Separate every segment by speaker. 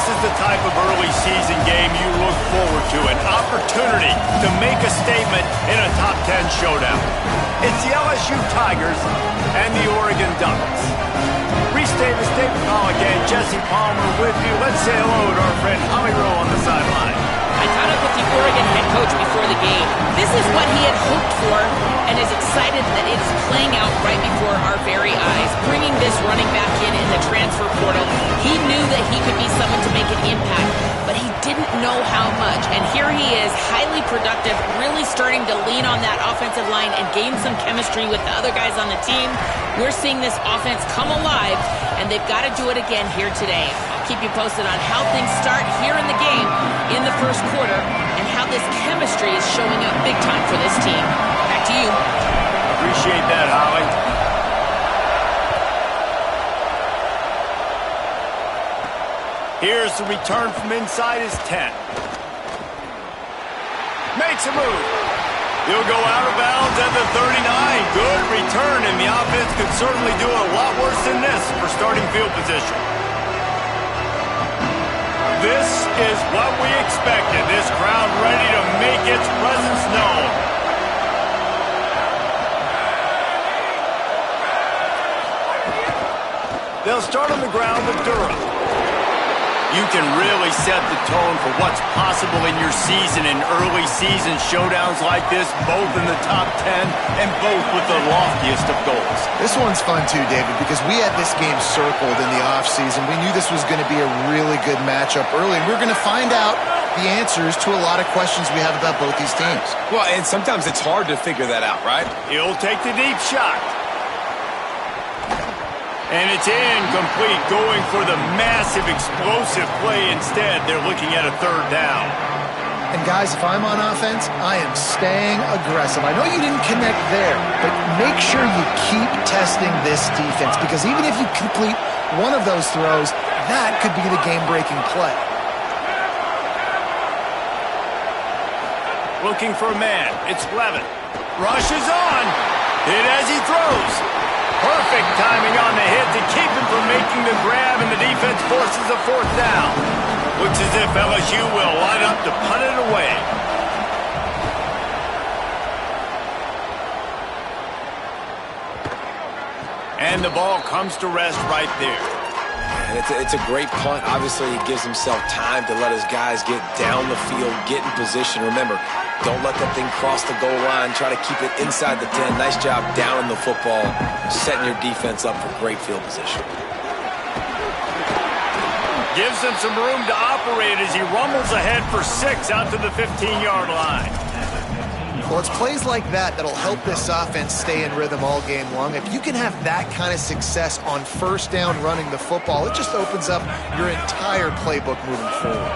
Speaker 1: is the type of early season game you look forward to, an opportunity to make a statement in a top 10 showdown. It's the LSU Tigers and the Oregon Ducks. Reese Davis, David Pollack, and Jesse Palmer with you. Let's say hello to our friend Howie Rowe on the sideline.
Speaker 2: I caught up with the Oregon head coach before the game. This is what he had hoped for and is excited that it is playing out right before our very eyes. Bringing this running back in the transfer portal, he knew that he could be someone to make an impact, but he didn't know how much. And here he is, highly productive, really starting to lean on that offensive line and gain some chemistry with the other guys on the team. We're seeing this offense come alive, and they've got to do it again here today. I'll keep you posted on how things start here in the game in the first quarter and how this chemistry is showing up big time for this team. Back to you.
Speaker 1: Appreciate that, Holly. Here's the return from inside his 10. Makes a move. He'll go out of bounds at the 39. Good return, and the offense could certainly do a lot worse than this for starting field position. This is what we expected. This crowd ready to make its presence known. They'll start on the ground with Durham. You can really set the tone for what's possible in your season in early season showdowns like this, both in the top 10 and both with the loftiest of goals.
Speaker 3: This one's fun too, David, because we had this game circled in the offseason. We knew this was going to be a really good matchup early, and we're going to find out the answers to a lot of questions we have about both these teams.
Speaker 4: Well, and sometimes it's hard to figure that out, right?
Speaker 1: He'll take the deep shot. And it's incomplete, going for the massive, explosive play instead. They're looking at a third down.
Speaker 3: And guys, if I'm on offense, I am staying aggressive. I know you didn't connect there, but make sure you keep testing this defense, because even if you complete one of those throws, that could be the game-breaking play.
Speaker 1: Looking for a man. It's Levin. Rushes on. Hit as he throws. Perfect timing on the hit to keep him from making the grab, and the defense forces a fourth down. Looks as if LSU will line up to punt it away. And the ball comes to rest right there.
Speaker 4: And it's a great punt. Obviously, he gives himself time to let his guys get down the field, get in position. Remember, don't let that thing cross the goal line. Try to keep it inside the 10. Nice job down in the football, setting your defense up for great field position.
Speaker 1: Gives him some room to operate as he rumbles ahead for 6 out to the 15-yard line.
Speaker 3: Well, it's plays like that that'll help this offense stay in rhythm all game long. If you can have that kind of success on first down running the football, it just opens up your entire playbook moving forward.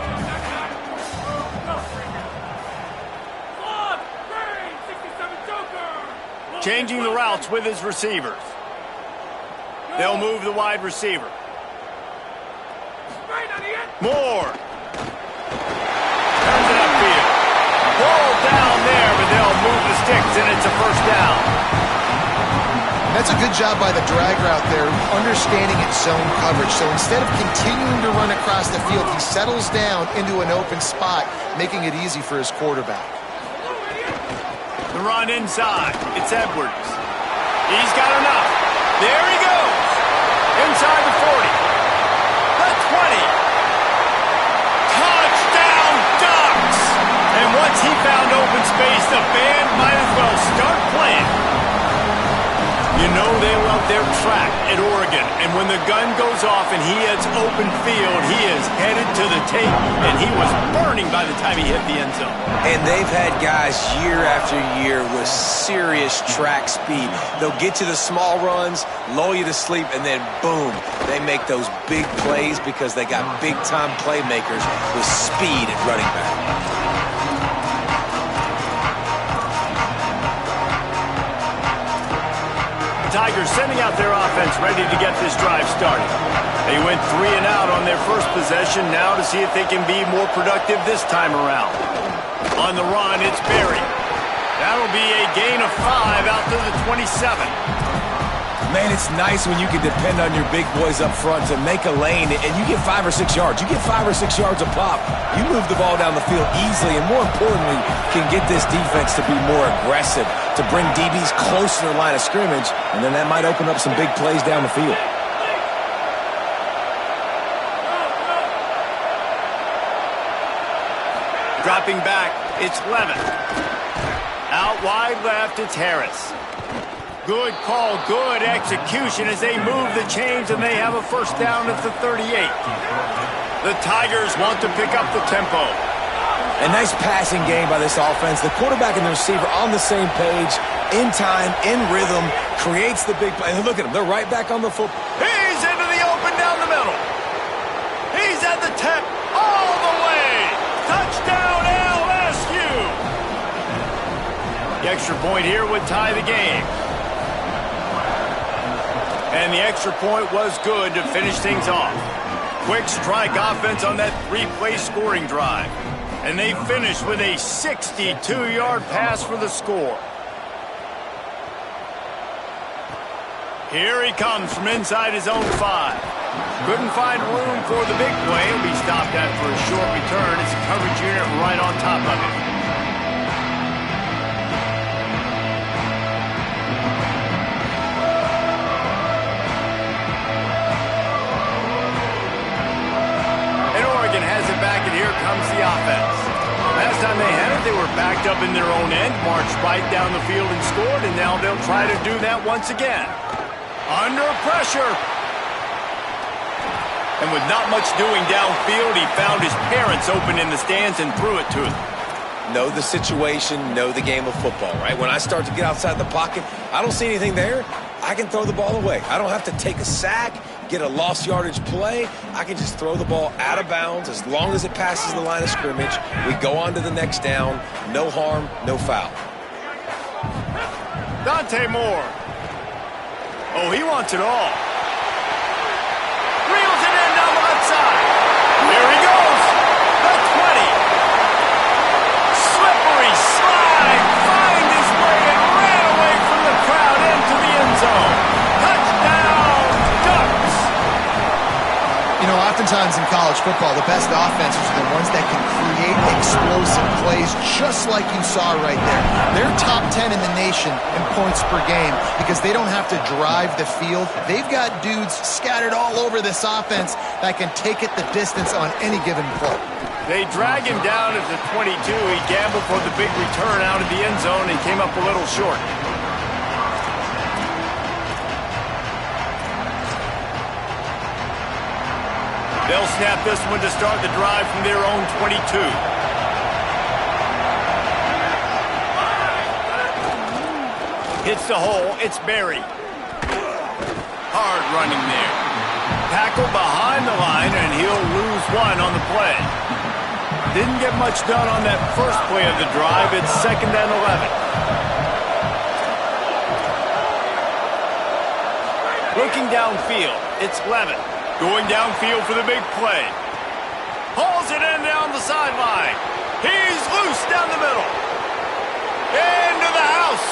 Speaker 1: Changing the routes with his receivers. They'll move the wide receiver. Moore. Turns it upfield. Ball down there, but they'll move the sticks, and it's a first down.
Speaker 3: That's a good job by the drag route there, understanding its zone coverage. So instead of continuing to run across the field, he settles down into an open spot, making it easy for his quarterback.
Speaker 1: The run inside. It's Edwards. He's got enough. There he goes. Inside the 40. The 20. Touchdown, Ducks! And once he found open space, the band might as well start playing. You know they love their track at Oregon, and when the gun goes off and he hits open field, he is headed to the tape, and he was burning by the time he hit the end zone.
Speaker 4: And they've had guys year after year with serious track speed. They'll get you the small runs, lull you to sleep, and then boom, they make those big plays because they got big-time playmakers with speed at running back.
Speaker 1: Tigers sending out their offense ready to get this drive started. They went 3 and out on their first possession, now to see if they can be more productive this time around. On the run, it's Berry. That'll be a gain of 5 out to the 27.
Speaker 4: Man, it's nice when you can depend on your big boys up front to make a lane, and you get 5 or 6 yards. You get 5 or 6 yards a pop. You move the ball down the field easily, and more importantly, can get this defense to be more aggressive, to bring DBs close to the line of scrimmage, and then that might open up some big plays down the field.
Speaker 1: Dropping back, it's Levin. Out wide left, it's Harris. Good call, good execution as they move the chains and they have a first down at the 38. The Tigers want to pick up the tempo.
Speaker 4: A nice passing game by this offense. The quarterback and the receiver on the same page, in time, in rhythm, creates the big play. And look at them, they're right back on the football.
Speaker 1: He's into the open down the middle. He's at the 10, all the way. Touchdown LSU. The extra point here would tie the game. And the extra point was good to finish things off. Quick strike offense on that 3-play scoring drive. And they finished with a 62-yard pass for the score. Here he comes from inside his own 5. Couldn't find room for the big play. He'll be stopped after a short return. It's a coverage unit right on top of it. Has it back, and here comes the offense. Last time they had it, they were backed up in their own end, marched right down the field and scored, and now they'll try to do that once again. Under pressure. And with not much doing downfield, he found his parents open in the stands and threw it to them.
Speaker 4: Know the situation, know the game of football, right? When I start to get outside the pocket, I don't see anything there, I can throw the ball away. I don't have to take a sack, get a lost yardage play. I can just throw the ball out of bounds as long as it passes the line of scrimmage. We go on to the next down. No harm, no foul.
Speaker 1: Dante Moore. Oh, he wants it all. Reels it in down the left side. There he goes. The 20. Slippery slide. Find his way and ran away from the crowd into the end zone. Touchdown, Ducks.
Speaker 3: You know, oftentimes in college football, the best offenses are the ones that can create explosive plays just like you saw right there. They're top 10 in the nation in points per game because they don't have to drive the field. They've got dudes scattered all over this offense that can take it the distance on any given play.
Speaker 1: They drag him down at the 22. He gambled for the big return out of the end zone and came up a little short. They'll snap this one to start the drive from their own 22. Hits the hole. It's Berry. Hard running there. Tackle behind the line, and he'll lose one on the play. Didn't get much done on that first play of the drive. It's 2nd and 11. Looking downfield, it's Levin. Going downfield for the big play. Hauls it in down the sideline. He's loose down the middle. Into the house.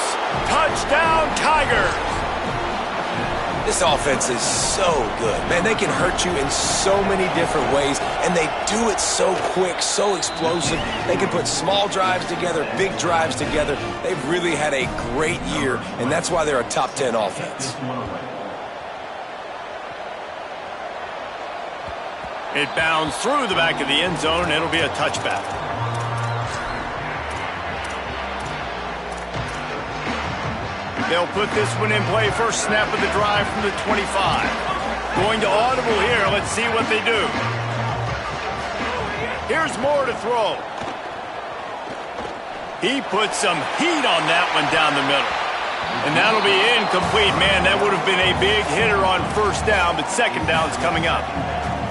Speaker 1: Touchdown, Tigers.
Speaker 4: This offense is so good. Man, they can hurt you in so many different ways, and they do it so quick, so explosive. They can put small drives together, big drives together. They've really had a great year, and that's why they're a top 10 offense.
Speaker 1: It bounds through the back of the end zone, and it'll be a touchback. They'll put this one in play. First snap of the drive from the 25. Going to audible here. Let's see what they do. Here's Moore to throw. He put some heat on that one down the middle. And that'll be incomplete. Man, that would have been a big hitter on first down, but second down's coming up.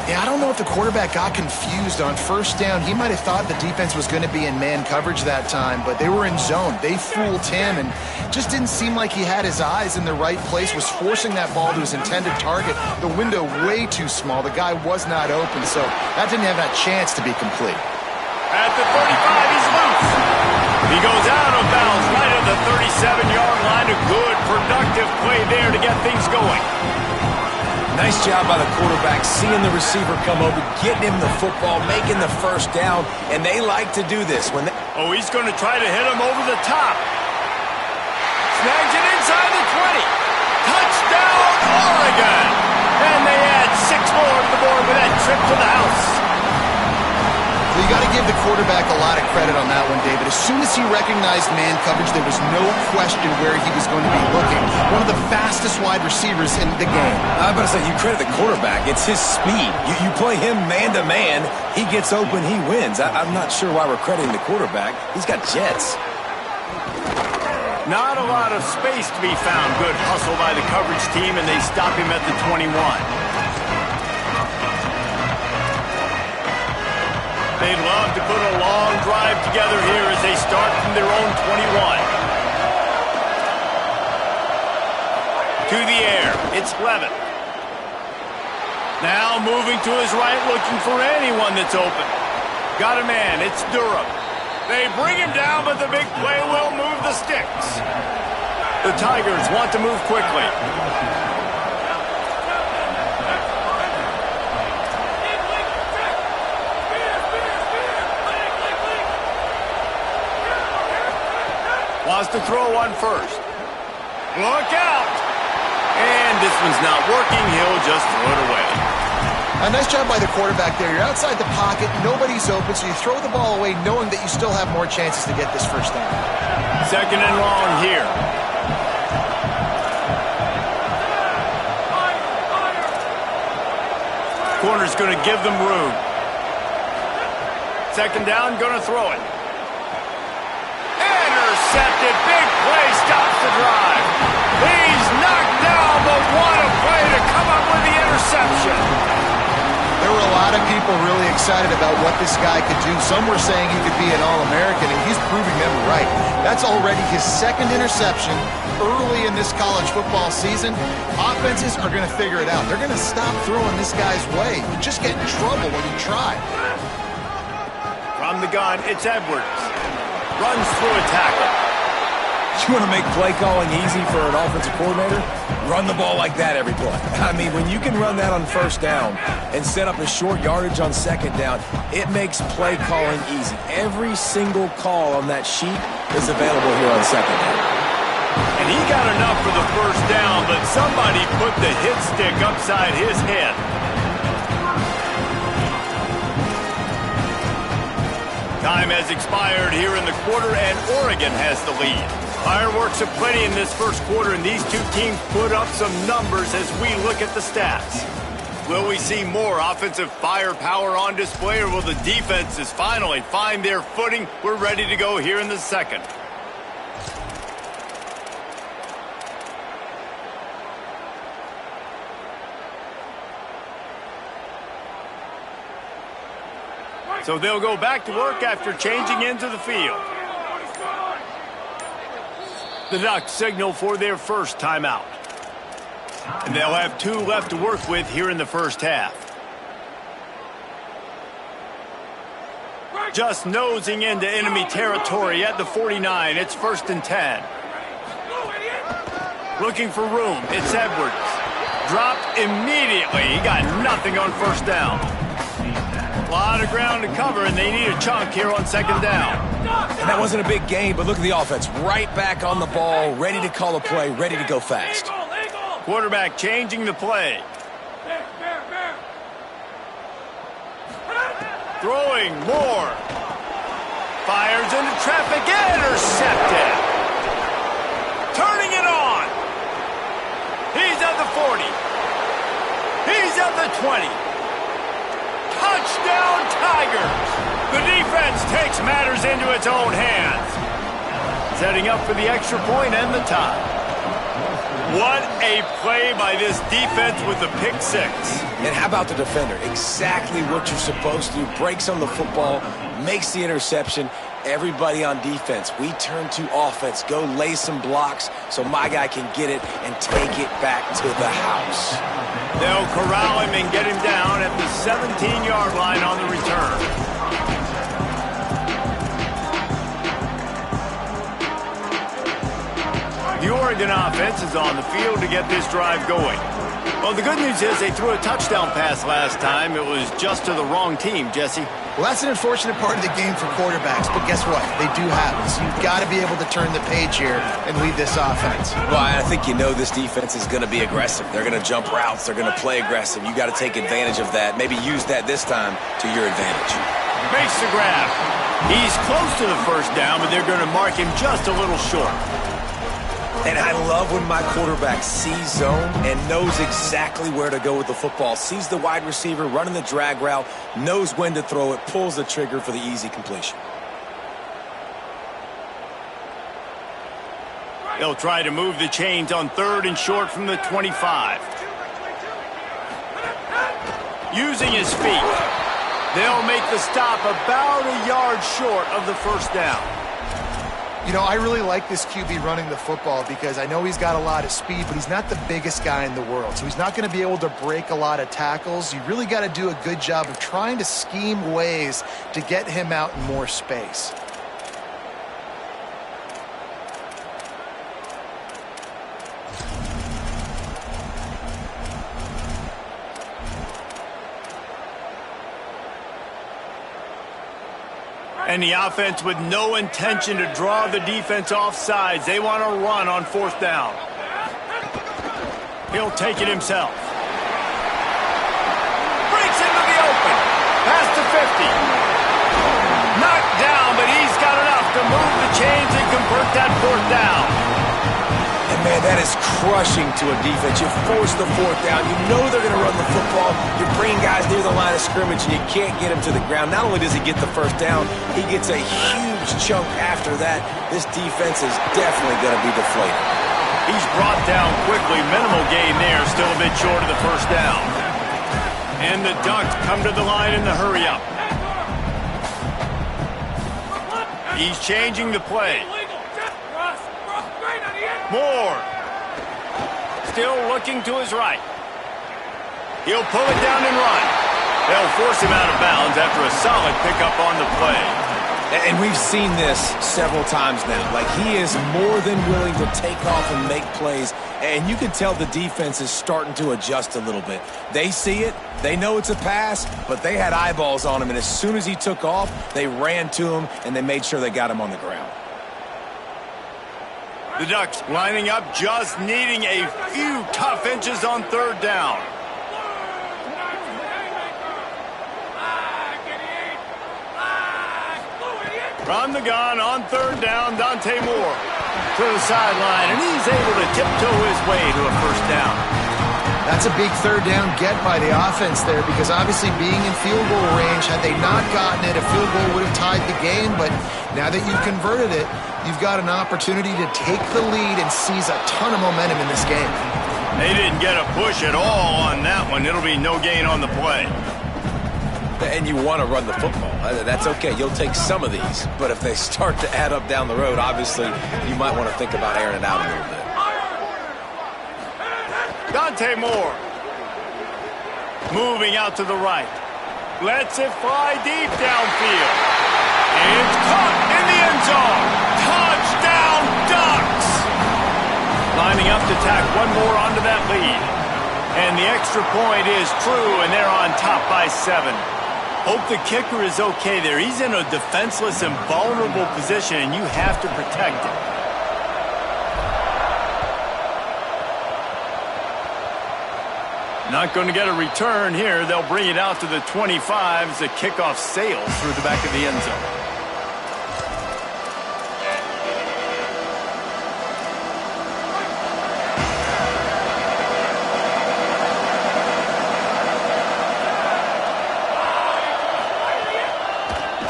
Speaker 3: Yeah, I don't know if the quarterback got confused on first down. He might have thought the defense was going to be in man coverage that time, but they were in zone. They fooled him and just didn't seem like he had his eyes in the right place, was forcing that ball to his intended target. The window way too small. The guy was not open, so that didn't have that chance to be complete.
Speaker 1: At the 35, he's loose. He goes out of bounds right at the 37-yard line. A good, productive play there to get things going.
Speaker 4: Nice job by the quarterback, seeing the receiver come over, getting him the football, making the first down, and they like to do this.
Speaker 1: Oh, he's going to try to hit him over the top. Snags it inside the 20. Touchdown, Oregon! And they add 6 more to the board with that trip to the house.
Speaker 3: So you got to give the quarterback a lot of credit on that one, David. As soon as he recognized man coverage, there was no question where he was going to be looking. One of the fastest wide receivers in the game.
Speaker 4: I'm about to say, you credit the quarterback. It's his speed. You play him man-to-man, he gets open, he wins. I'm not sure why we're crediting the quarterback. He's got jets.
Speaker 1: Not a lot of space to be found. Good hustle by the coverage team, and they stop him at the 21. They'd love to put a long drive together here as they start from their own 21. To the air, it's Levin. Now moving to his right, looking for anyone that's open. Got a man, it's Durham. They bring him down, but the big play will move the sticks. The Tigers want to move quickly. Wants to throw one first. Look out! And this one's not working. He'll just throw it away.
Speaker 3: A nice job by the quarterback there. You're outside the pocket, nobody's open, so you throw the ball away knowing that you still have more chances to get this first down.
Speaker 1: 2nd and long here. Corner's going to give them room. 2nd down, going to throw it. Intercepted. Big play stops the drive. He's knocked down, but what a play to come up with the interception.
Speaker 3: There were a lot of people really excited about what this guy could do. Some were saying he could be an All-American, and he's proving them right. That's already his 2nd interception early in this college football season. Offenses are going to figure it out. They're going to stop throwing this guy's way. You just get in trouble when you try.
Speaker 1: From the gun, it's Edwards. Runs through a tackle.
Speaker 4: You want to make play calling easy for an offensive coordinator? Run the ball like that every play. I mean, when you can run that on 1st down and set up a short yardage on 2nd down, it makes play calling easy. Every single call on that sheet is available here on 2nd down.
Speaker 1: And he got enough for the first down, but somebody put the hit stick upside his head. Time has expired here in the quarter, and Oregon has the lead. Fireworks aplenty in this first quarter, and these two teams put up some numbers as we look at the stats. Will we see more offensive firepower on display, or will the defenses finally find their footing? We're ready to go here in the 2nd. So they'll go back to work after changing into the field. The Ducks signal for their first timeout. And they'll have 2 left to work with here in the first half. Just nosing into enemy territory at the 49. It's 1st and 10. Looking for room. It's Edwards. Dropped immediately. He got nothing on 1st down. A lot of ground to cover, and they need a chunk here on 2nd down.
Speaker 4: And that wasn't a big game, but look at the offense. Right back on the ball, ready to call a play, ready to go fast.
Speaker 1: Quarterback changing the play. Throwing more. Fires into traffic. Intercepted. Turning it on. He's at the 40. He's at the 20. Touchdown, Tigers! The defense takes matters into its own hands. Setting up for the extra point and the tie. What a play by this defense with the pick 6.
Speaker 4: And how about the defender? Exactly what you're supposed to do. Breaks on the football, makes the interception. Everybody on defense, we turn to offense. Go lay some blocks so my guy can get it and take it back to the house.
Speaker 1: They'll corral him and get him down at the 17-yard line on the return. Oregon offense is on the field to get this drive going. Well, the good news is they threw a touchdown pass last time. It was just to the wrong team, Jesse.
Speaker 3: Well, that's an unfortunate part of the game for quarterbacks, but guess what? They do happen. So you've got to be able to turn the page here and lead this offense.
Speaker 4: Well, I think you know this defense is going to be aggressive. They're going to jump routes. They're going to play aggressive. You got to take advantage of that. Maybe use that this time to your advantage.
Speaker 1: Makes the grab. He's close to the first down, but they're going to mark him just a little short.
Speaker 4: And I love when my quarterback sees zone and knows exactly where to go with the football. Sees the wide receiver running the drag route, knows when to throw it, pulls the trigger for the easy completion.
Speaker 1: They'll try to move the chains on 3rd and short from the 25. Using his feet, they'll make the stop about a yard short of the first down.
Speaker 3: You know, I really like this QB running the football because I know he's got a lot of speed, but he's not the biggest guy in the world. So he's not going to be able to break a lot of tackles. You really got to do a good job of trying to scheme ways to get him out in more space.
Speaker 1: And the offense with no intention to draw the defense off sides. They want to run on 4th down. He'll take it himself. Breaks into the open. Past the 50. Knocked down, but he's got enough to move the chains and convert that 4th down.
Speaker 4: And, man, that is crushing to a defense. You force the 4th down. You know they're going to run the football. You're bringing guys near the line of scrimmage, and you can't get him to the ground. Not only does he get the first down, he gets a huge chunk after that. This defense is definitely going to be deflated.
Speaker 1: He's brought down quickly. Minimal gain there. Still a bit short of the first down. And the Ducks come to the line in the hurry-up. He's changing the play. Moore. Still looking to his right. He'll pull it down and run. They'll force him out of bounds after a solid pickup on the play.
Speaker 4: And we've seen this several times now. Like, he is more than willing to take off and make plays. And you can tell the defense is starting to adjust a little bit. They see it. They know it's a pass, but they had eyeballs on him. And as soon as he took off, they ran to him, and they made sure they got him on the ground.
Speaker 1: The Ducks lining up, just needing a few tough inches on 3rd down. From the gun on 3rd down, Dante Moore to the sideline, and he's able to tiptoe his way to a first down.
Speaker 3: That's a big 3rd down get by the offense there because obviously being in field goal range, had they not gotten it, a field goal would have tied the game, but now that you've converted it, you've got an opportunity to take the lead and seize a ton of momentum in this game.
Speaker 1: They didn't get a push at all on that one. It'll be no gain on the play.
Speaker 4: And you want to run the football. That's okay. You'll take some of these. But if they start to add up down the road, obviously, you might want to think about airing it out a little bit.
Speaker 1: Dante Moore. Moving out to the right. Lets it fly deep downfield. It's caught in the end zone. Touchdown, Ducks! Lining up to tack one more onto that lead. And the extra point is true, and they're on top by 7. Hope the kicker is okay there. He's in a defenseless and vulnerable position, and you have to protect him. Not going to get a return here. They'll bring it out to the 25 as the kickoff sails through the back of the end zone.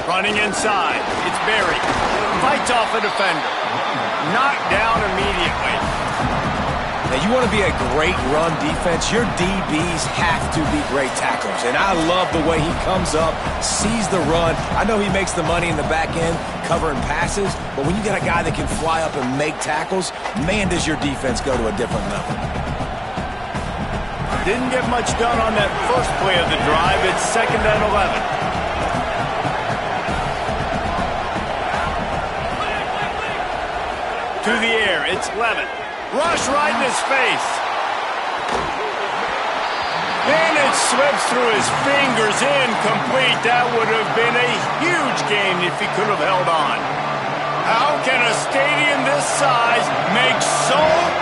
Speaker 1: Running inside. It's Berry. Fights off a defender. Knocked down immediately.
Speaker 4: Now, you want to be a great run defense, your DBs have to be great tacklers. And I love the way he comes up, sees the run. I know he makes the money in the back end covering passes, but when you got a guy that can fly up and make tackles, man, does your defense go to a different level.
Speaker 1: Didn't get much done on that first play of the drive. It's 2nd and 11. To the air, it's Levitt. Rush right in his face. And it slips through his fingers, incomplete. That would have been a huge game if he could have held on. How can a stadium this size make so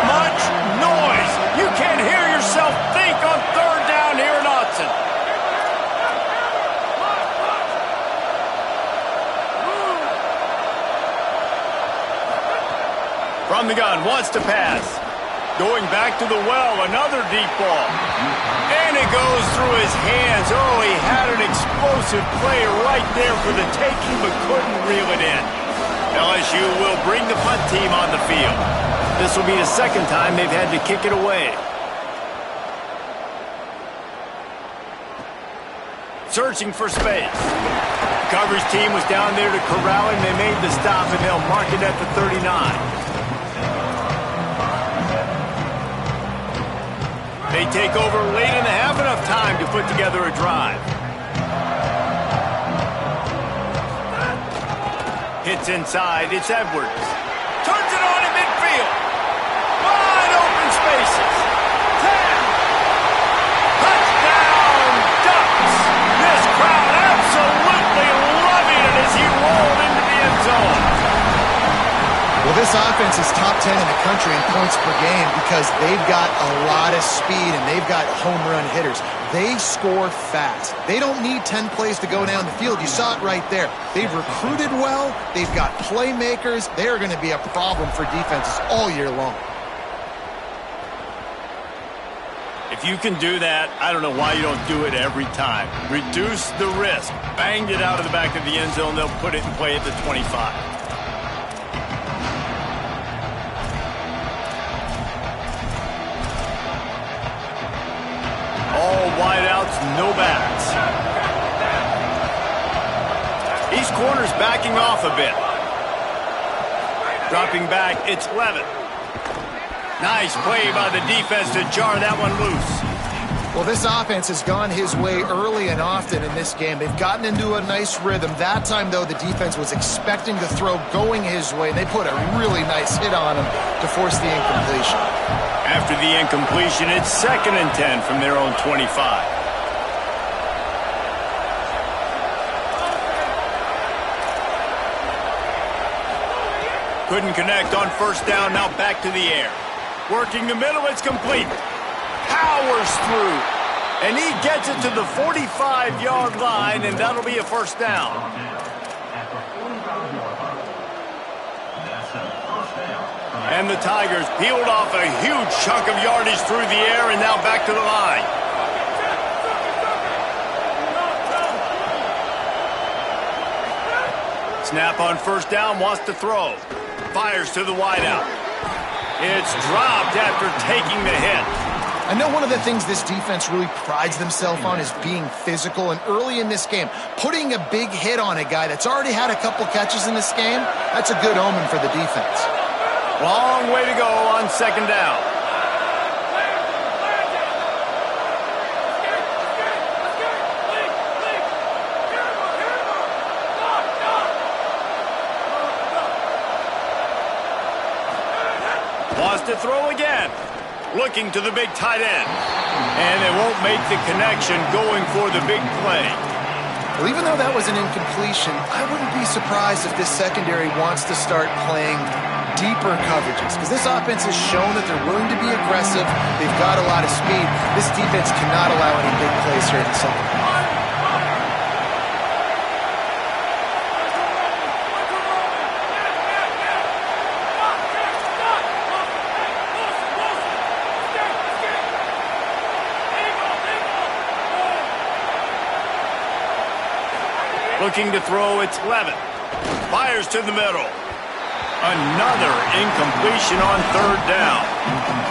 Speaker 1: much noise? You can't hear yourself think on third down here in Autzen. From the gun, wants to pass. Going back to the well, another deep ball. And it goes through his hands. Oh, he had an explosive play right there for the taking, but couldn't reel it in. LSU will bring the punt team on the field. This will be the second time they've had to kick it away. Searching for space. The coverage team was down there to corral him. They made the stop, and they'll mark it at the 39. They take over late in the half, enough time to put together a drive. Hits inside, it's Edwards. Turns it on in midfield. Wide open spaces. 10. Touchdown, Ducks. This crowd absolutely loving it as he rolled into the end zone.
Speaker 3: Well, this offense is top 10 in the country in points per game because they've got a lot of speed and they've got home run hitters. They score fast. They don't need 10 plays to go down the field. You saw it right there. They've recruited well. They've got playmakers. They are going to be a problem for defenses all year long.
Speaker 1: If you can do that, I don't know why you don't do it every time. Reduce the risk. Banged it out of the back of the end zone. They'll put it in play at the 25. All wideouts, no backs. East corner's backing off a bit. Dropping back, it's Levitt. Nice play by the defense to jar that one loose.
Speaker 3: Well, this offense has gone his way early and often in this game. They've gotten into a nice rhythm. That time, though, the defense was expecting the throw going his way, and they put a really nice hit on him to force the incompletion.
Speaker 1: After the incompletion, it's 2nd and 10 from their own 25. Couldn't connect on first down, now back to the air. Working the middle, it's complete. Powers through. And he gets it to the 45-yard line, and that'll be a first down. And the Tigers peeled off a huge chunk of yardage through the air and now back to the line. Snap on first down, wants to throw. Fires to the wideout. It's dropped after taking the hit.
Speaker 3: I know one of the things this defense really prides themselves on is being physical, and early in this game, putting a big hit on a guy that's already had a couple catches in this game, that's a good omen for the defense.
Speaker 1: Long way to go on second down. Wants to throw again. Looking to the big tight end. And they won't make the connection going for the big play.
Speaker 3: Well, even though that was an incompletion, I wouldn't be surprised if this secondary wants to start playing deeper coverages, because this offense has shown that they're willing to be aggressive. They've got a lot of speed. This defense cannot allow any big plays here in the second half.
Speaker 1: Looking to throw, it's Levitt. Fires to the middle. Another incompletion on third down.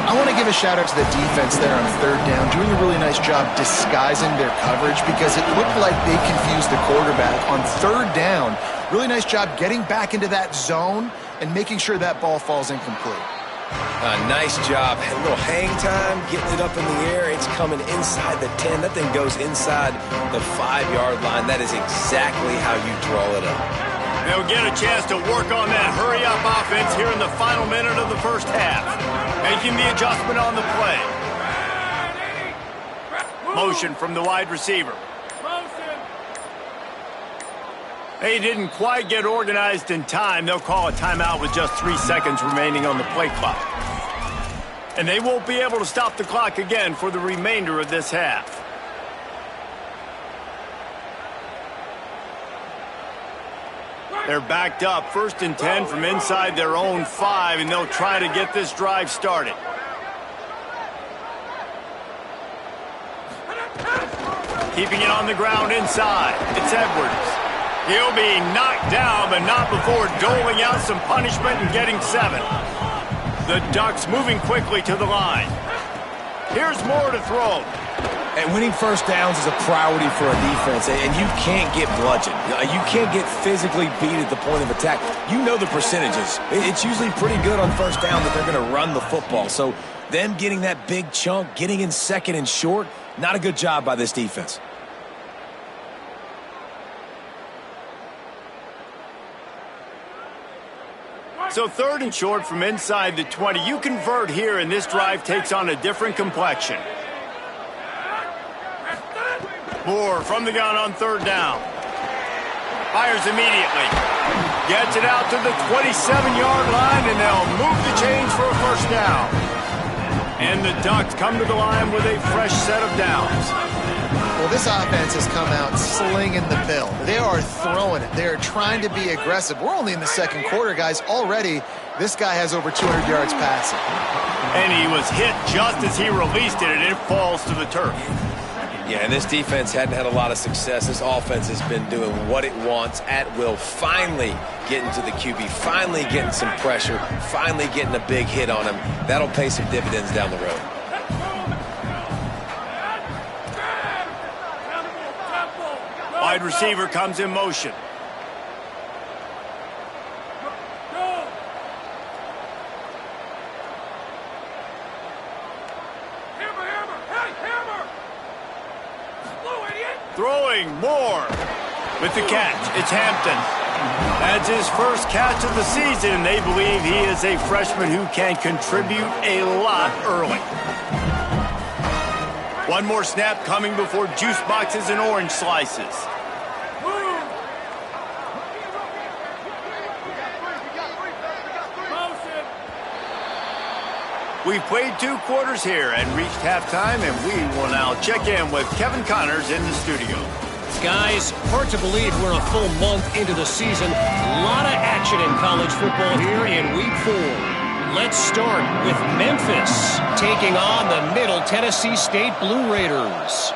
Speaker 3: I want to give a shout out to the defense there on third down, doing a really nice job disguising their coverage, because it looked like they confused the quarterback on third down. Really nice job getting back into that zone and making sure that ball falls incomplete.
Speaker 4: Nice job. A little hang time, getting it up in the air. It's coming inside the 10. That thing goes inside the 5-yard line. That is exactly how you draw it up.
Speaker 1: They'll get a chance to work on that hurry-up offense here in the final minute of the first half. Making the adjustment on the play. Motion from the wide receiver. They didn't quite get organized in time. They'll call a timeout with just 3 seconds remaining on the play clock. And they won't be able to stop the clock again for the remainder of this half. They're backed up, 1st and 10 from inside their own 5, and they'll try to get this drive started. Keeping it on the ground inside. It's Edwards. He'll be knocked down, but not before doling out some punishment and getting 7. The Ducks moving quickly to the line. Here's Moore to throw.
Speaker 4: And winning first downs is a priority for a defense, and you can't get bludgeoned. You can't get physically beat at the point of attack. You know the percentages. It's usually pretty good on first down that they're going to run the football. So them getting that big chunk, getting in 2nd and short, not a good job by this defense.
Speaker 1: So 3rd and short from inside the 20. You convert here, and this drive takes on a different complexion. Moore from the gun on 3rd down. Fires immediately. Gets it out to the 27-yard line, and they'll move the chains for a first down. And the Ducks come to the line with a fresh set of downs.
Speaker 3: Well, this offense has come out slinging the bill. They are throwing it. They are trying to be aggressive. We're only in the 2nd quarter, guys. Already, this guy has over 200 yards passing.
Speaker 1: And he was hit just as he released it, and it falls to the turf.
Speaker 4: Yeah, and this defense hadn't had a lot of success. This offense has been doing what it wants at will. Finally getting to the QB, finally getting some pressure, finally getting a big hit on him. That'll pay some dividends down the road.
Speaker 1: Wide receiver comes in motion. Throwing Moore with the catch. It's Hampton. That's his first catch of the season, and they believe he is a freshman who can contribute a lot early. One more snap coming before juice boxes and orange slices. We've played 2 quarters here and reached halftime, and we will now check in with Kevin Connors in the studio.
Speaker 5: Guys, hard to believe we're a full month into the season. A lot of action in college football here in Week 4. Let's start with Memphis taking on the Middle Tennessee State Blue Raiders.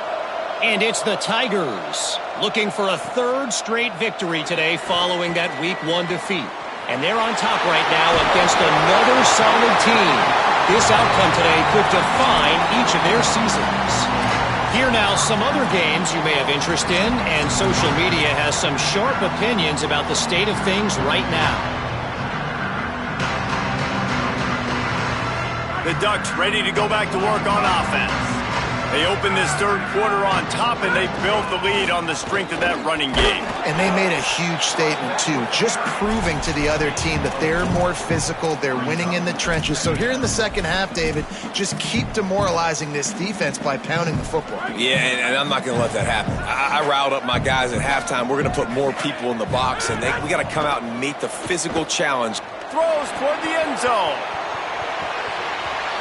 Speaker 5: And it's the Tigers looking for a 3rd straight victory today following that Week 1 defeat. And they're on top right now against another solid team. This outcome today could define each of their seasons. Here now, some other games you may have interest in, and social media has some sharp opinions about the state of things right now.
Speaker 1: The Ducks ready to go back to work on offense. They opened this 3rd quarter on top, and they built the lead on the strength of that running game.
Speaker 3: And they made a huge statement, too, just proving to the other team that they're more physical, they're winning in the trenches. So here in the 2nd half, David, just keep demoralizing this defense by pounding the football.
Speaker 4: Yeah, and I'm not going to let that happen. I riled up my guys at halftime. We're going to put more people in the box, and we got to come out and meet the physical challenge.
Speaker 1: Throws toward the end zone.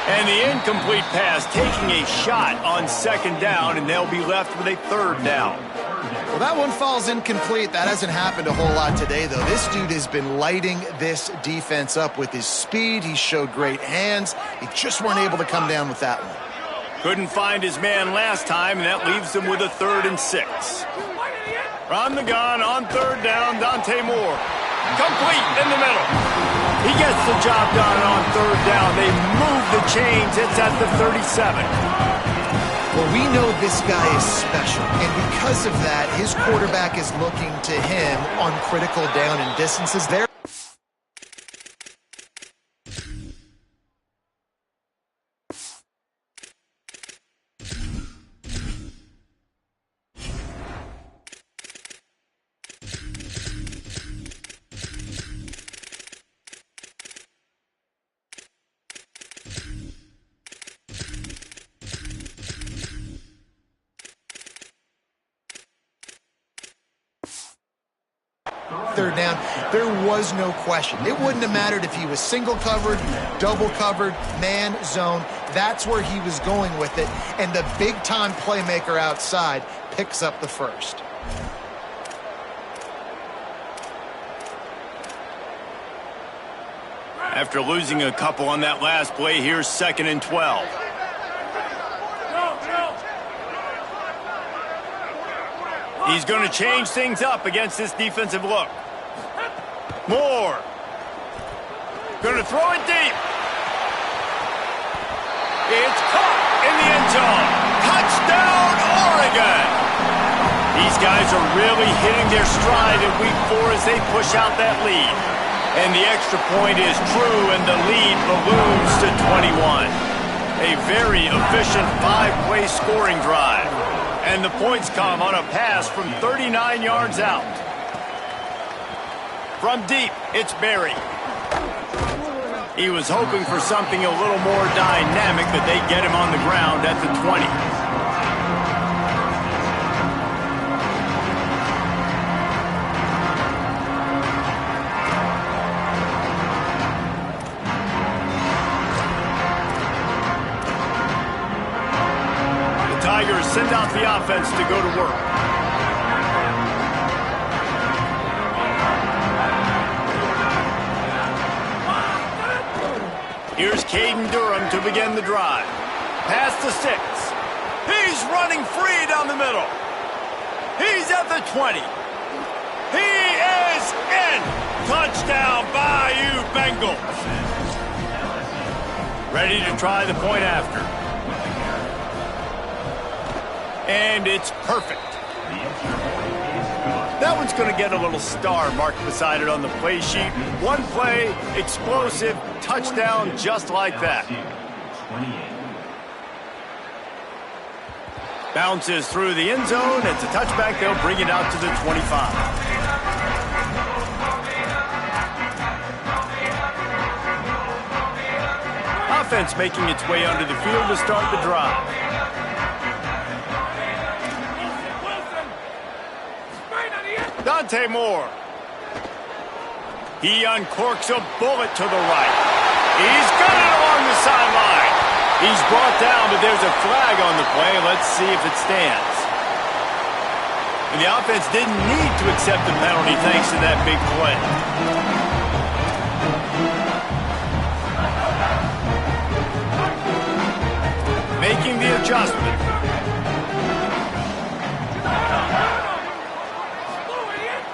Speaker 1: And the incomplete pass taking a shot on 2nd down, and they'll be left with a 3rd down.
Speaker 3: Well, that one falls incomplete. That hasn't happened a whole lot today, though. This dude has been lighting this defense up with his speed. He showed great hands. He just weren't able to come down with that one.
Speaker 1: Couldn't find his man last time, and that leaves them with a 3rd and 6. From the gun on 3rd down, Dante Moore. Complete in the middle. He gets the job done on 3rd down. They move the chains. It's at the 37.
Speaker 3: Well, we know this guy is special, and because of that, his quarterback is looking to him on critical down and distances there. third down, there was no question. It wouldn't have mattered if he was single covered, double covered, man, zone. That's where he was going with it. And the big-time playmaker outside picks up the first.
Speaker 1: After losing a couple on that last play, here's 2nd and 12. He's going to change things up against this defensive look. Moore. Going to throw it deep. It's caught in the end zone. Touchdown, Oregon. These guys are really hitting their stride in week 4 as they push out that lead. And the extra point is true, and the lead balloons to 21. A very efficient 5-play scoring drive. And the points come on a pass from 39 yards out. From deep, it's Berry. He was hoping for something a little more dynamic, but they get him on the ground at the 20. Tigers send out the offense to go to work. Here's Caden Durham to begin the drive. Pass to 6. He's running free down the middle. He's at the 20. He is in. Touchdown, Bayou Bengals. Ready to try the point after. And it's perfect. That one's going to get a little star marked beside it on the play sheet. One play, explosive, touchdown just like that. Bounces through the end zone. It's a touchback. They'll bring it out to the 25. Offense making its way onto the field to start the drive. Dante Moore. He uncorks a bullet to the right. He's got it along the sideline. He's brought down, but there's a flag on the play. Let's see if it stands. And the offense didn't need to accept the penalty thanks to that big play. Making the adjustment.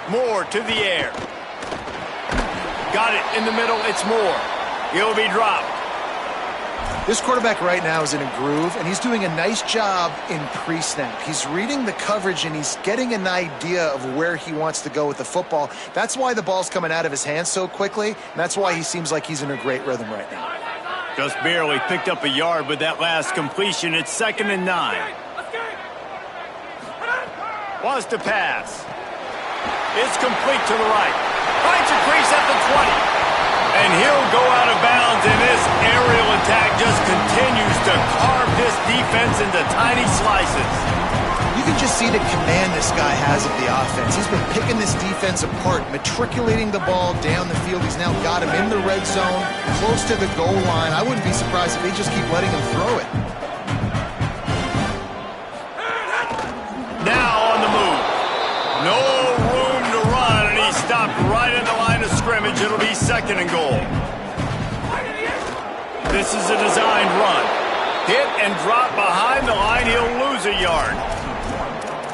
Speaker 1: Moore to the air. Got it in the middle. It's Moore. He'll be dropped.
Speaker 3: This quarterback right now is in a groove, and he's doing a nice job in pre-snap. He's reading the coverage, and he's getting an idea of where he wants to go with the football. That's why the ball's coming out of his hands so quickly, and that's why he seems like he's in a great rhythm right now.
Speaker 1: Just barely picked up a yard with that last completion. It's 2nd and 9. Wants to pass. It's complete to the right. Finds a crease at the 20. And he'll go out of bounds, and this aerial attack just continues to carve this defense into tiny slices.
Speaker 3: You can just see the command this guy has of the offense. He's been picking this defense apart, matriculating the ball down the field. He's now got him in the red zone, close to the goal line. I wouldn't be surprised if they just keep letting him throw it.
Speaker 1: Now on the move. No room to run, and he's stopped right at the line of scrimmage. It'll be 2nd and goal. This is a designed run. Hit and drop behind the line. He'll lose a yard.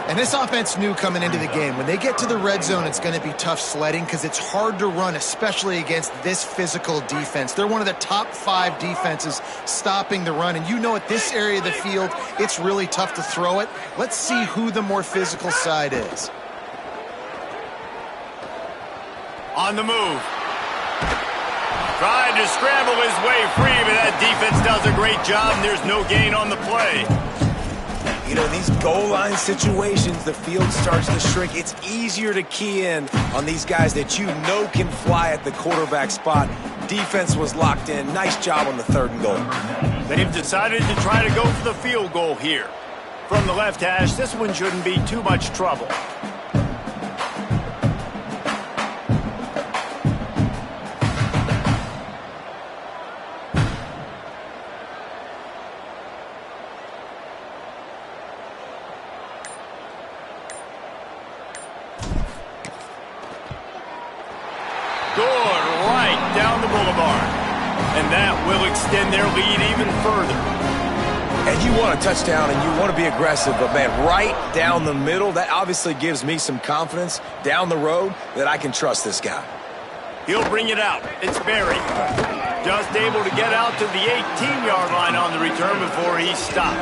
Speaker 3: And this offense knew coming into the game, when they get to the red zone, it's going to be tough sledding because it's hard to run, especially against this physical defense. They're one of the top 5 defenses stopping the run. And you know at this area of the field, it's really tough to throw it. Let's see who the more physical side is.
Speaker 1: On the move. Trying to scramble his way free, but that defense does a great job, and there's no gain on the play.
Speaker 4: You know, in these goal line situations, the field starts to shrink. It's easier to key in on these guys that you know can fly at the quarterback spot. Defense was locked in. Nice job on the 3rd and goal.
Speaker 1: They've decided to try to go for the field goal here. From the left hash, this one shouldn't be too much trouble. Good, right down the boulevard. And that will extend their lead even further.
Speaker 4: And you want a touchdown and you want to be aggressive, but man, right down the middle, that obviously gives me some confidence down the road that I can trust this guy.
Speaker 1: He'll bring it out. It's Berry. Just able to get out to the 18-yard line on the return before he stopped.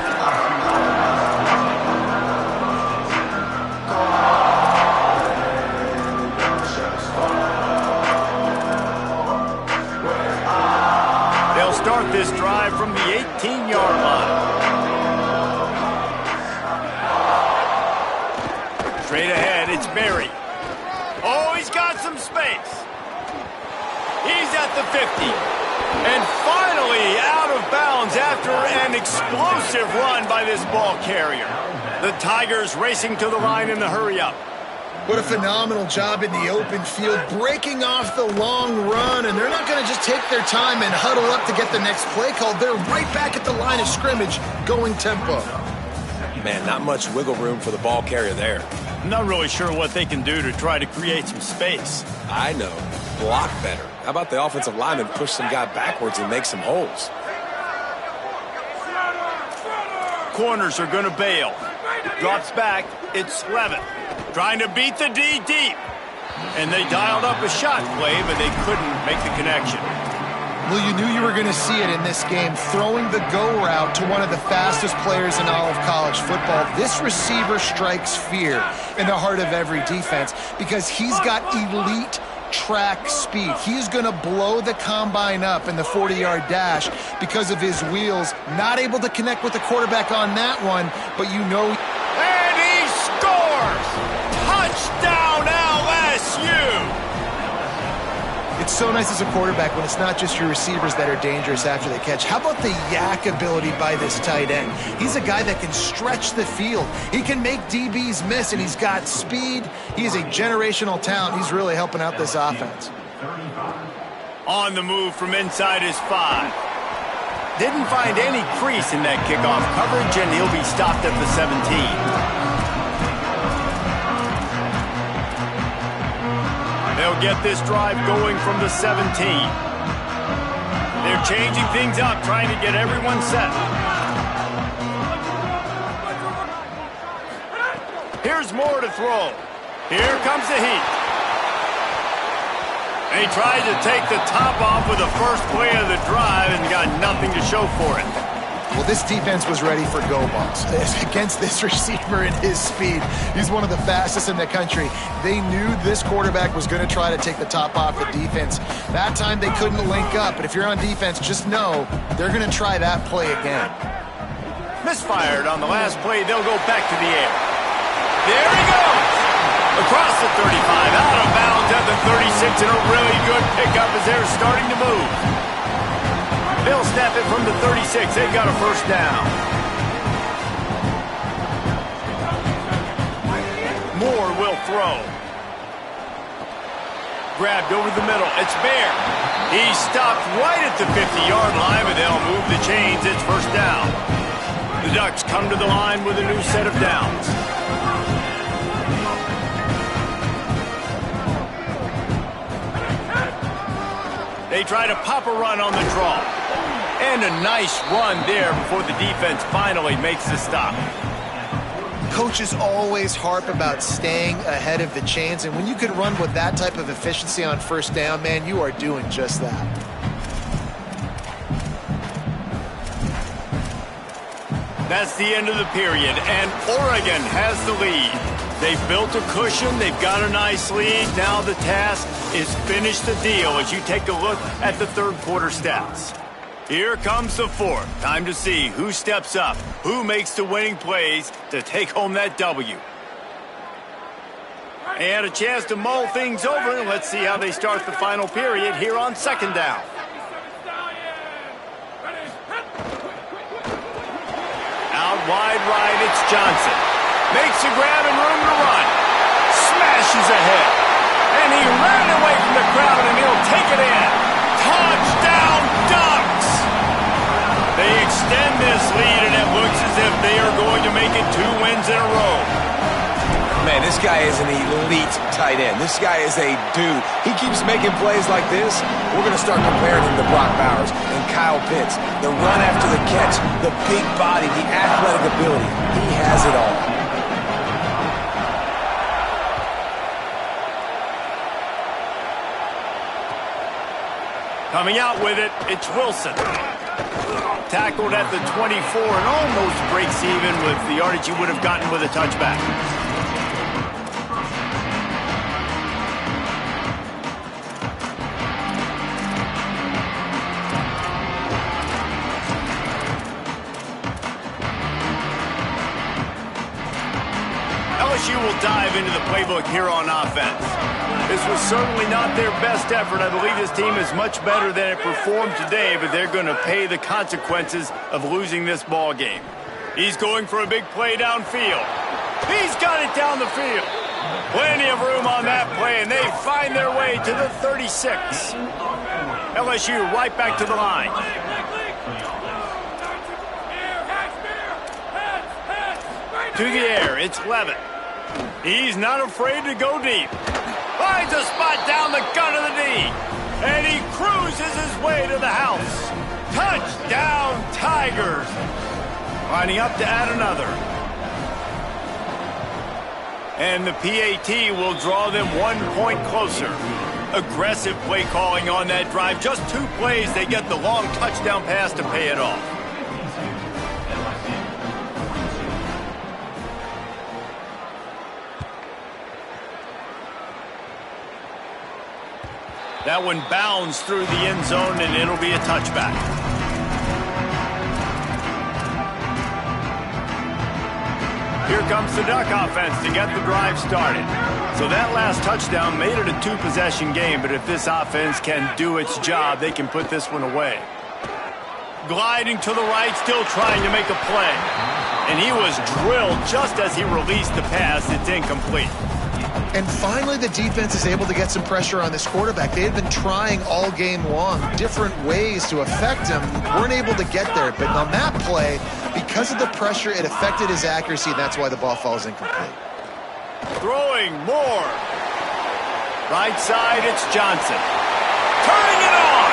Speaker 1: They'll start this drive from the 18-yard line. Straight ahead, it's Berry. Oh, he's got some space. He's at the 50. And finally out of bounds after an explosive run by this ball carrier. The Tigers racing to the line in the hurry-up.
Speaker 3: What a phenomenal job in the open field, breaking off the long run, and they're not going to just take their time and huddle up to get the next play called. They're right back at the line of scrimmage, going tempo.
Speaker 4: Man, not much wiggle room for the ball carrier there.
Speaker 1: I'm not really sure what they can do to try to create some space.
Speaker 4: I know. Block better. How about the offensive lineman push some guy backwards and make some holes?
Speaker 1: Corners are going to bail. Drops back. It's Slevin. Trying to beat the D deep. And they dialed up a shot play, but they couldn't make the connection.
Speaker 3: Well, you knew you were going to see it in this game, throwing the go route to one of the fastest players in all of college football. This receiver strikes fear in the heart of every defense because he's got elite track speed. He's going to blow the combine up in the 40-yard dash because of his wheels. Not able to connect with the quarterback on that one, but you know.
Speaker 1: And he scores! Touchdown LSU!
Speaker 3: It's so nice as a quarterback when it's not just your receivers that are dangerous after the catch. How about the yak ability by this tight end? He's a guy that can stretch the field. He can make DBs miss, and he's got speed. He's a generational talent. He's really helping out this offense.
Speaker 1: On the move from inside his 5. Didn't find any crease in that kickoff coverage, and he'll be stopped at the 17. They'll get this drive going from the 17. They're changing things up, trying to get everyone set. Here's Moore to throw. Here comes the heat. And he tried to take the top off with the first play of the drive and got nothing to show for it.
Speaker 3: Well, this defense was ready for go balls against this receiver and his speed. He's one of the fastest in the country. They knew this quarterback was going to try to take the top off the defense. That time they couldn't link up, but if you're on defense, just know they're going to try that play again.
Speaker 1: Misfired on the last play. They'll go back to the air. There he goes! Across the 35, out of bounds at the 36, and a really good pickup as they're starting to move. They'll snap it from the 36. They've got a first down. Moore will throw. Grabbed over the middle. It's Bear. He's stopped right at the 50-yard line, but they'll move the chains. It's first down. The Ducks come to the line with a new set of downs. They try to pop a run on the draw. And a nice run there before the defense finally makes the stop.
Speaker 3: Coaches always harp about staying ahead of the chains, and when you can run with that type of efficiency on first down, man, you are doing just that.
Speaker 1: That's the end of the period, and Oregon has the lead. They've built a cushion. They've got a nice lead. Now the task is finish the deal as you take a look at the third quarter stats. Here comes the fourth. Time to see who steps up, who makes the winning plays to take home that W. And a chance to mull things over. Let's see how they start the final period here on second down. Out wide right, it's Johnson. Makes a grab and room to run. Smashes ahead. And he ran away from the crowd, and he'll take it in. Touchdown, Ducks! They extend this lead, and it looks as if they are going to make it 2 wins in a row.
Speaker 4: Man, this guy is an elite tight end. This guy is a dude. He keeps making plays like this. We're going to start comparing him to Brock Bowers and Kyle Pitts. The run after the catch, the big body, the athletic ability. He has it all.
Speaker 1: Coming out with it, it's Wilson. Tackled at the 24 and almost breaks even with the yardage he would have gotten with a touchback. LSU will dive into the playbook here on offense. This was certainly not their best effort. I believe this team is much better than it performed today, but they're going to pay the consequences of losing this ball game. He's going for a big play downfield. He's got it down the field. Plenty of room on that play, and they find their way to the 36. LSU right back to the line. To the air, it's Levitt. He's not afraid to go deep. Finds a spot down the gut of the knee. And he cruises his way to the house. Touchdown, Tigers. Lining up to add another. And the PAT will draw them 1 point closer. Aggressive play calling on that drive. Just 2 plays, they get the long touchdown pass to pay it off. That one bounds through the end zone, and it'll be a touchback. Here comes the Duck offense to get the drive started. So that last touchdown made it a 2-possession game, but if this offense can do its job, they can put this one away. Gliding to the right, still trying to make a play. And he was drilled just as he released the pass. It's incomplete.
Speaker 3: And finally, the defense is able to get some pressure on this quarterback. They had been trying all game long different ways to affect him. Weren't able to get there. But on that play, because of the pressure, it affected his accuracy, and that's why the ball falls incomplete.
Speaker 1: Throwing more. Right side, it's Johnson. Turning it on.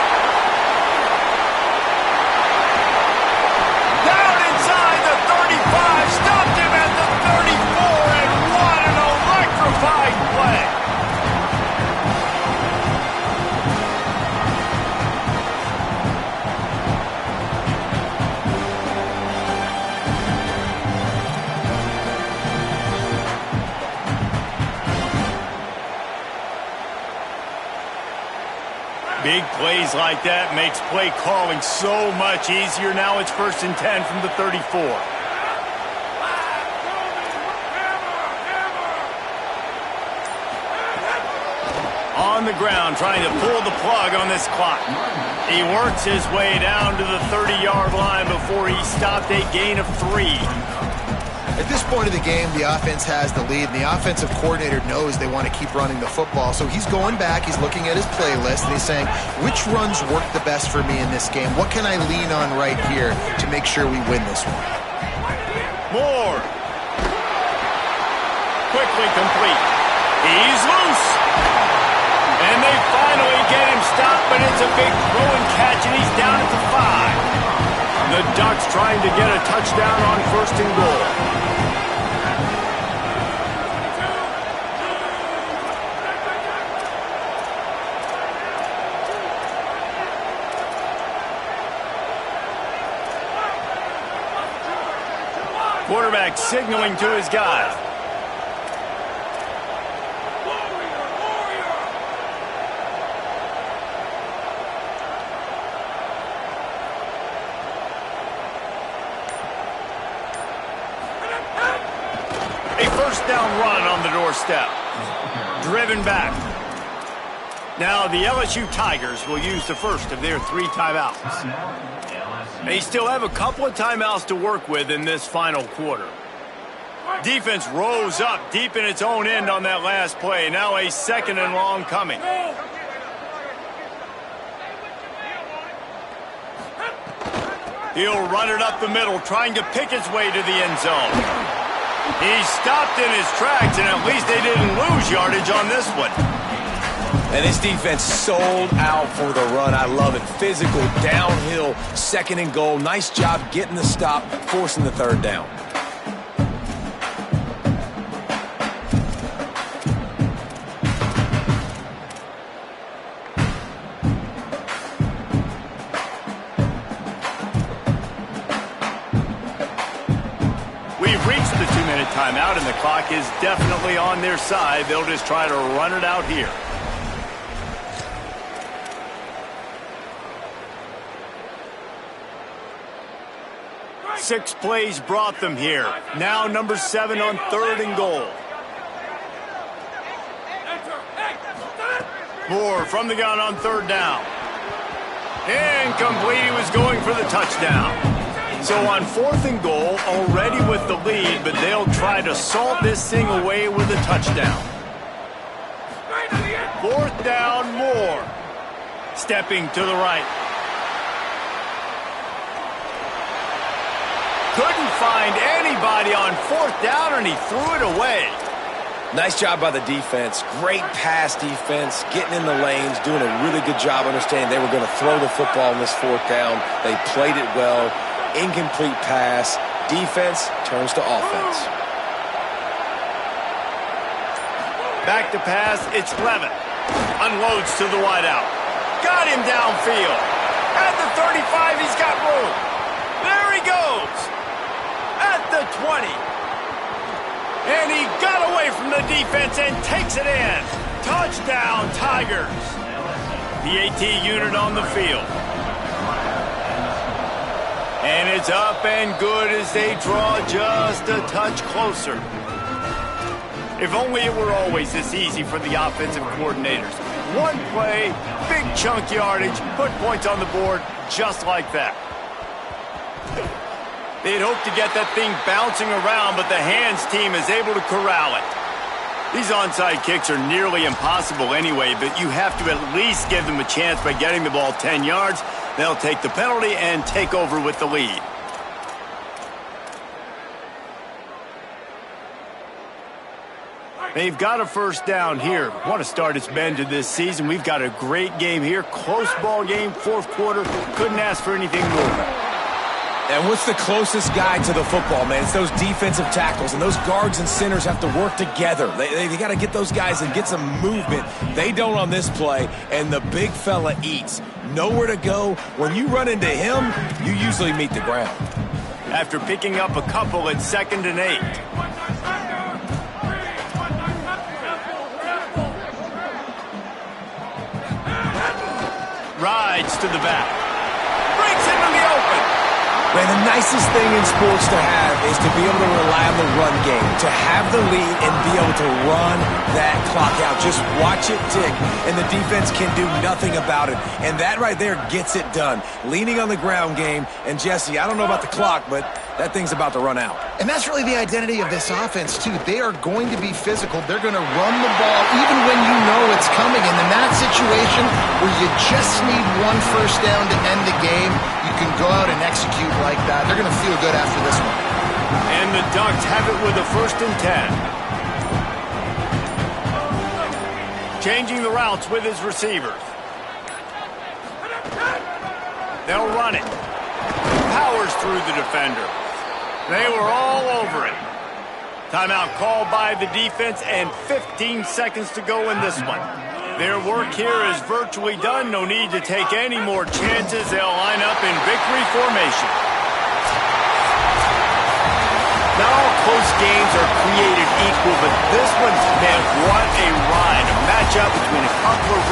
Speaker 1: Down inside the 35. Stopped him at the 34, and what an electrifying play. Big plays like that makes play calling so much easier. Now it's 1st and 10 from the 34. On the ground, trying to pull the plug on this clock. He works his way down to the 30-yard line before he stopped a gain of 3.
Speaker 3: At this point of the game, the offense has the lead, and the offensive coordinator knows they want to keep running the football. So he's going back, he's looking at his playlist, and he's saying, which runs work the best for me in this game? What can I lean on right here to make sure we win this one?
Speaker 1: More. Quickly complete. He's loose. And they finally get him stopped, but it's a big throw and catch, and he's down at the 5. The Ducks trying to get a touchdown on 1st and goal. Quarterback signaling to his guy. A 1st down run on the doorstep. Driven back. Now the LSU Tigers will use the first of their 3 timeouts. They still have a couple of timeouts to work with in this final quarter. Defense rose up deep in its own end on that last play. Now a 2nd and long coming. He'll run it up the middle, trying to pick his way to the end zone. He stopped in his tracks, and at least they didn't lose yardage on this one.
Speaker 4: And this defense sold out for the run. I love it. Physical, downhill, second and goal. Nice job getting the stop, forcing the third down.
Speaker 1: We've reached the 2-minute timeout, and the clock is definitely on their side. They'll just try to run it out here. Six plays brought them here. Now number 7 on 3rd and goal. Moore from the gun on 3rd down. Incomplete. He was going for the touchdown. So on 4th and goal, already with the lead, but they'll try to salt this thing away with a touchdown. 4th down, Moore. Stepping to the right. Couldn't find anybody on 4th down, and he threw it away.
Speaker 4: Nice job by the defense. Great pass defense, getting in the lanes, doing a really good job understanding they were going to throw the football on this 4th down. They played it well. Incomplete pass. Defense turns to offense.
Speaker 1: Back to pass, it's Levin. Unloads to the wideout. Got him downfield. At the 35, he's got room. There he goes. At the 20. And he got away from the defense and takes it in. Touchdown, Tigers. The AT unit on the field. And it's up and good as they draw just a touch closer. If only it were always this easy for the offensive coordinators. One play, big chunk yardage, put points on the board just like that. They'd hoped to get that thing bouncing around, but the hands team is able to corral it. These onside kicks are nearly impossible anyway, but you have to at least give them a chance by getting the ball 10 yards. They'll take the penalty and take over with the lead. They've got a 1st down here. What a start it's been to this season. We've got a great game here. Close ball game, 4th quarter. Couldn't ask for anything more.
Speaker 4: And what's the closest guy to the football, man? It's those defensive tackles, and those guards and centers have to work together. They got to get those guys and get some movement. They don't on this play, and the big fella eats. Nowhere to go. When you run into him, you usually meet the ground.
Speaker 1: After picking up a couple at 2nd and 8. Rides to the back. Breaks into the open.
Speaker 4: Man, the nicest thing in sports to have is to be able to rely on the run game, to have the lead and be able to run that clock out. Just watch it tick, and the defense can do nothing about it. And that right there gets it done. Leaning on the ground game, and Jesse, I don't know about the clock, but that thing's about to run out.
Speaker 3: And that's really the identity of this offense, too. They are going to be physical. They're going to run the ball even when you know it's coming. And in that situation where you just need one 1st down to end the game, you can go out and execute like that. They're going to feel good after this one.
Speaker 1: And the Ducks have it with a 1st and 10. Changing the routes with his receivers. They'll run it. Powers through the defender. They were all over it. Timeout called by the defense and 15 seconds to go in this one. Their work here is virtually done. No need to take any more chances. They'll line up in victory formation. Not all close games are created equal, but this one, man, what a ride. A matchup between a couple of